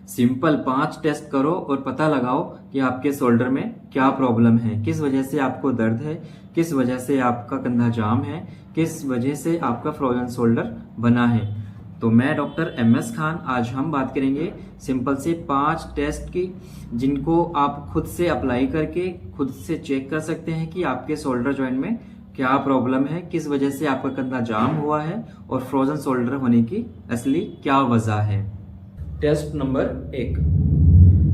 Simple 5 test करो और पता लगाओ कि आपके शोल्डर में क्या प्रॉब्लम है, किस वजह से आपको दर्द है, किस वजह से आपका कंधा जाम है, किस वजह से आपका फ्रोजन शोल्डर बना है। तो मैं डॉक्टर MS खान, आज हम बात करेंगे सिंपल से 5 टेस्ट की, जिनको आप खुद से अप्लाई करके खुद से चेक कर सकते हैं कि आपके शोल्डर जॉइंट में क्या प्रॉब्लम है, किस वजह से आपका कंधा जाम हुआ है और फ्रोजन शोल्डर होने की असली क्या वजह है। Test number 1,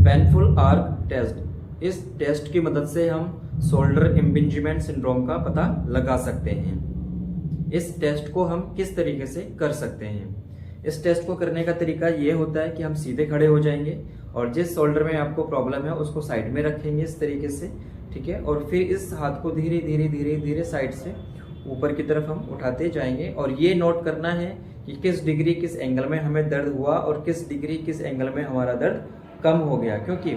painful arc test. इस टेस्ट की मदद से हम शोल्डर इम्पिंजमेंट सिंड्रोम का पता लगा सकते हैं। इस टेस्ट को हम किस तरीके से कर सकते हैं? इस टेस्ट को करने का तरीका ये होता है कि हम सीधे खड़े हो जाएंगे और जिस शोल्डर में आपको प्रॉब्लम है उसको साइड में रखेंगे इस तरीके से, ठीक है। और फिर इस हाथ को धीरे धीरे धीरे धीरे साइड से ऊपर की तरफ हम उठाते जाएंगे और ये नोट करना है कि किस डिग्री किस एंगल में हमें दर्द हुआ और किस डिग्री किस एंगल में हमारा दर्द कम हो गया। क्योंकि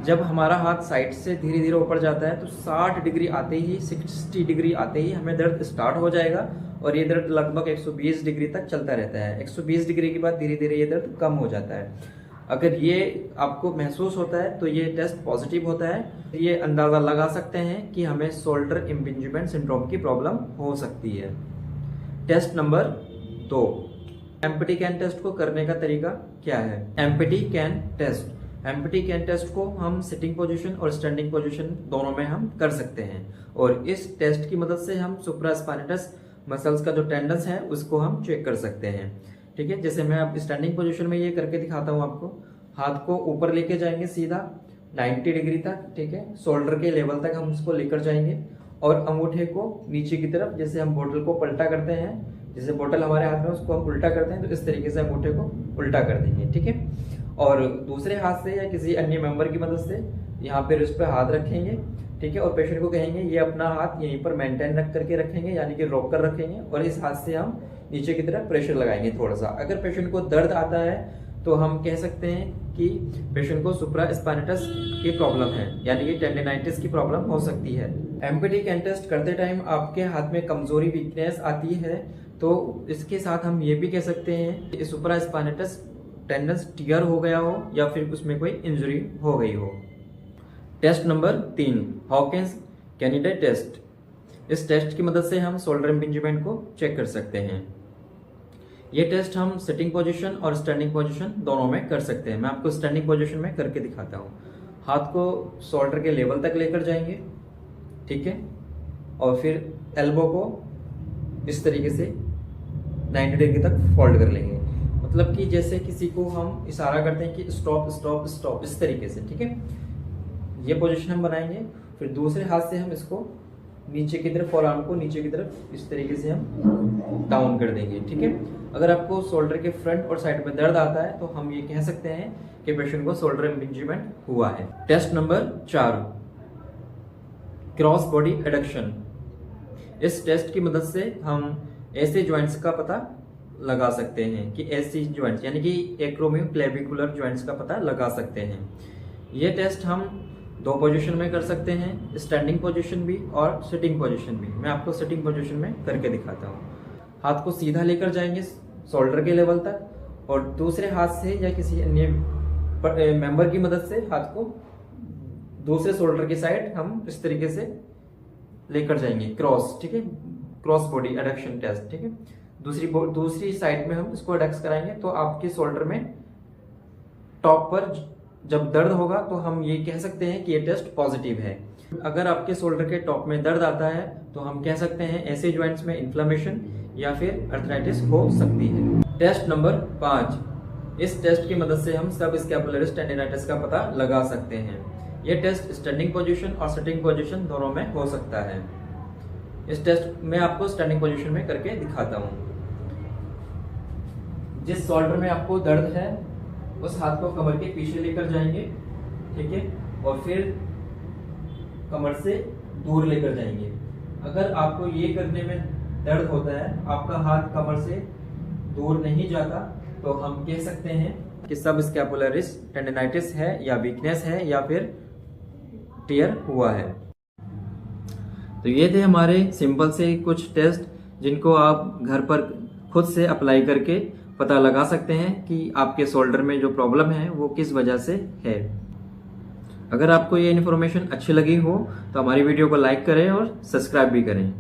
जब हमारा हाथ साइड से धीरे धीरे ऊपर जाता है तो 60 डिग्री आते ही, 60 डिग्री आते ही हमें दर्द स्टार्ट हो जाएगा और ये दर्द लगभग 120 डिग्री तक चलता रहता है। 120 डिग्री के बाद धीरे धीरे ये दर्द कम हो जाता है। अगर ये आपको महसूस होता है तो ये टेस्ट पॉजिटिव होता है। ये अंदाज़ा लगा सकते हैं कि हमें शोल्डर इम्पिंजमेंट सिंड्रोम की प्रॉब्लम हो सकती है। Test number 2, empty can test को करने का तरीका क्या है? Empty can test, empty can test को हम सिटिंग पोजीशन और स्टैंडिंग पोजीशन दोनों में हम कर सकते हैं और इस टेस्ट की मदद से हम सुप्रास्पाइनेटस मसल्स का जो टेंडन्स है उसको हम चेक कर सकते हैं, ठीक है। जैसे मैं अब स्टैंडिंग पोजीशन में ये करके दिखाता हूँ आपको। हाथ को ऊपर लेके जाएंगे सीधा 90 डिग्री तक, ठीक है। शोल्डर के लेवल तक हम इसको लेकर जाएंगे और अंगूठे को नीचे की तरफ, जैसे हम बोतल को पलटा करते हैं, जैसे बोतल हमारे हाथ में उसको हम उल्टा करते हैं तो इस तरीके से अंगूठे को उल्टा कर देंगे, ठीक है। और दूसरे हाथ से या किसी अन्य मेंबर की मदद से यहाँ पे रिस्ट पे हाथ रखेंगे, ठीक है। और पेशेंट को कहेंगे ये अपना हाथ यहीं पर मेंटेन रख करके रखेंगे, यानी कि रोक कर रखेंगे और इस हाथ से हम नीचे की तरफ प्रेशर लगाएंगे थोड़ा सा। अगर पेशेंट को दर्द आता है तो हम कह सकते हैं कि पेशेंट को सुप्रास्पाइनेटस की प्रॉब्लम है, यानी कि टेंडिनाइटिस की प्रॉब्लम हो सकती है। एम्प्टी कैन टेस्ट करते टाइम आपके हाथ में कमजोरी, वीकनेस आती है तो इसके साथ हम ये भी कह सकते हैं कि सुप्रास्पाइनेटस टेंडन्स टियर हो गया हो या फिर उसमें कोई इंजरी हो गई हो। Test number 3, Hawkins Kennedy test. इस टेस्ट की मदद से हम शोल्डर इम्पिंजमेंट को चेक कर सकते हैं। ये टेस्ट हम सिटिंग पोजीशन और स्टैंडिंग पोजीशन दोनों में कर सकते हैं। मैं आपको स्टैंडिंग पोजीशन में करके दिखाता हूँ। हाथ को शोल्डर के लेवल तक लेकर जाएंगे, ठीक है। और फिर एल्बो को इस तरीके से 90 डिग्री तक फोल्ड कर लेंगे, मतलब कि जैसे किसी को हम इशारा करते हैं कि स्टॉप स्टॉप स्टॉप, इस तरीके से, ठीक है। ये पोजीशन हम बनाएंगे। फिर दूसरे हाथ से हम इसको नीचे की तरफ, फॉरआर्म को नीचे की तरफ इस तरीके से हम डाउन कर देंगे, ठीक है। अगर आपको शोल्डर के फ्रंट और साइड में दर्द आता है तो हम ये कह सकते हैं कि पेशेंट को शोल्डर इम्पिंजमेंट हुआ है। Test number 4, cross body adduction. इस टेस्ट की मदद से हम ऐसे ज्वाइंट्स का पता लगा सकते हैं कि ऐसी ज्वाइंट्स, यानी कि एक्रोमियोक्लेविकुलर ज्वाइंट्स का पता लगा सकते हैं। ये टेस्ट हम 2 पोजीशन में कर सकते हैं, स्टैंडिंग पोजीशन भी और सिटिंग पोजीशन भी। मैं आपको सिटिंग पोजीशन में करके दिखाता हूँ। हाथ को सीधा लेकर जाएंगे शोल्डर के लेवल तक और दूसरे हाथ से या किसी अन्य मेंबर की मदद से हाथ को दूसरे शोल्डर की साइड हम इस तरीके से लेकर जाएंगे क्रॉस, ठीक है। क्रॉस बॉडी एडक्शन टेस्ट, ठीक है। दूसरी साइड में हम इसको एडक्स कराएंगे तो आपके शोल्डर में टॉप पर जब दर्द होगा तो हम ये कह सकते हैं कि ये टेस्ट पॉजिटिव है। अगर आपके शोल्डर के टॉप में दर्द आता है तो हम कह सकते हैं ऐसे ज्वाइंट्स में इन्फ्लेमेशन या फिर अर्थराइटिस हो सकती है। टेस्ट नंबर 5, इस टेस्ट की मदद से हम सब स्कैपुलरिस टेंडिनाइटिस का पता लगा सकते हैं। यह टेस्ट स्टैंडिंग पोजीशन और सिटिंग पोजीशन दोनों में हो सकता है। इस टेस्ट में आपको स्टैंडिंग पोजीशन में करके दिखाता हूँ। जिस शोल्डर में आपको दर्द है उस हाथ को कमर के पीछे लेकर जाएंगे, ठीक है। और फिर कमर से दूर लेकर जाएंगे। अगर आपको ये करने में दर्द होता है, आपका हाथ कमर से दूर नहीं जाता, तो हम कह सकते हैं कि सब स्कैपुलरिस टेंडिनाइटिस है या वीकनेस है या फिर टियर हुआ है। तो ये थे हमारे सिंपल से कुछ टेस्ट जिनको आप घर पर खुद से अप्लाई करके पता लगा सकते हैं कि आपके शोल्डर में जो प्रॉब्लम है वो किस वजह से है। अगर आपको ये इन्फॉर्मेशन अच्छी लगी हो तो हमारी वीडियो को लाइक करें और सब्सक्राइब भी करें।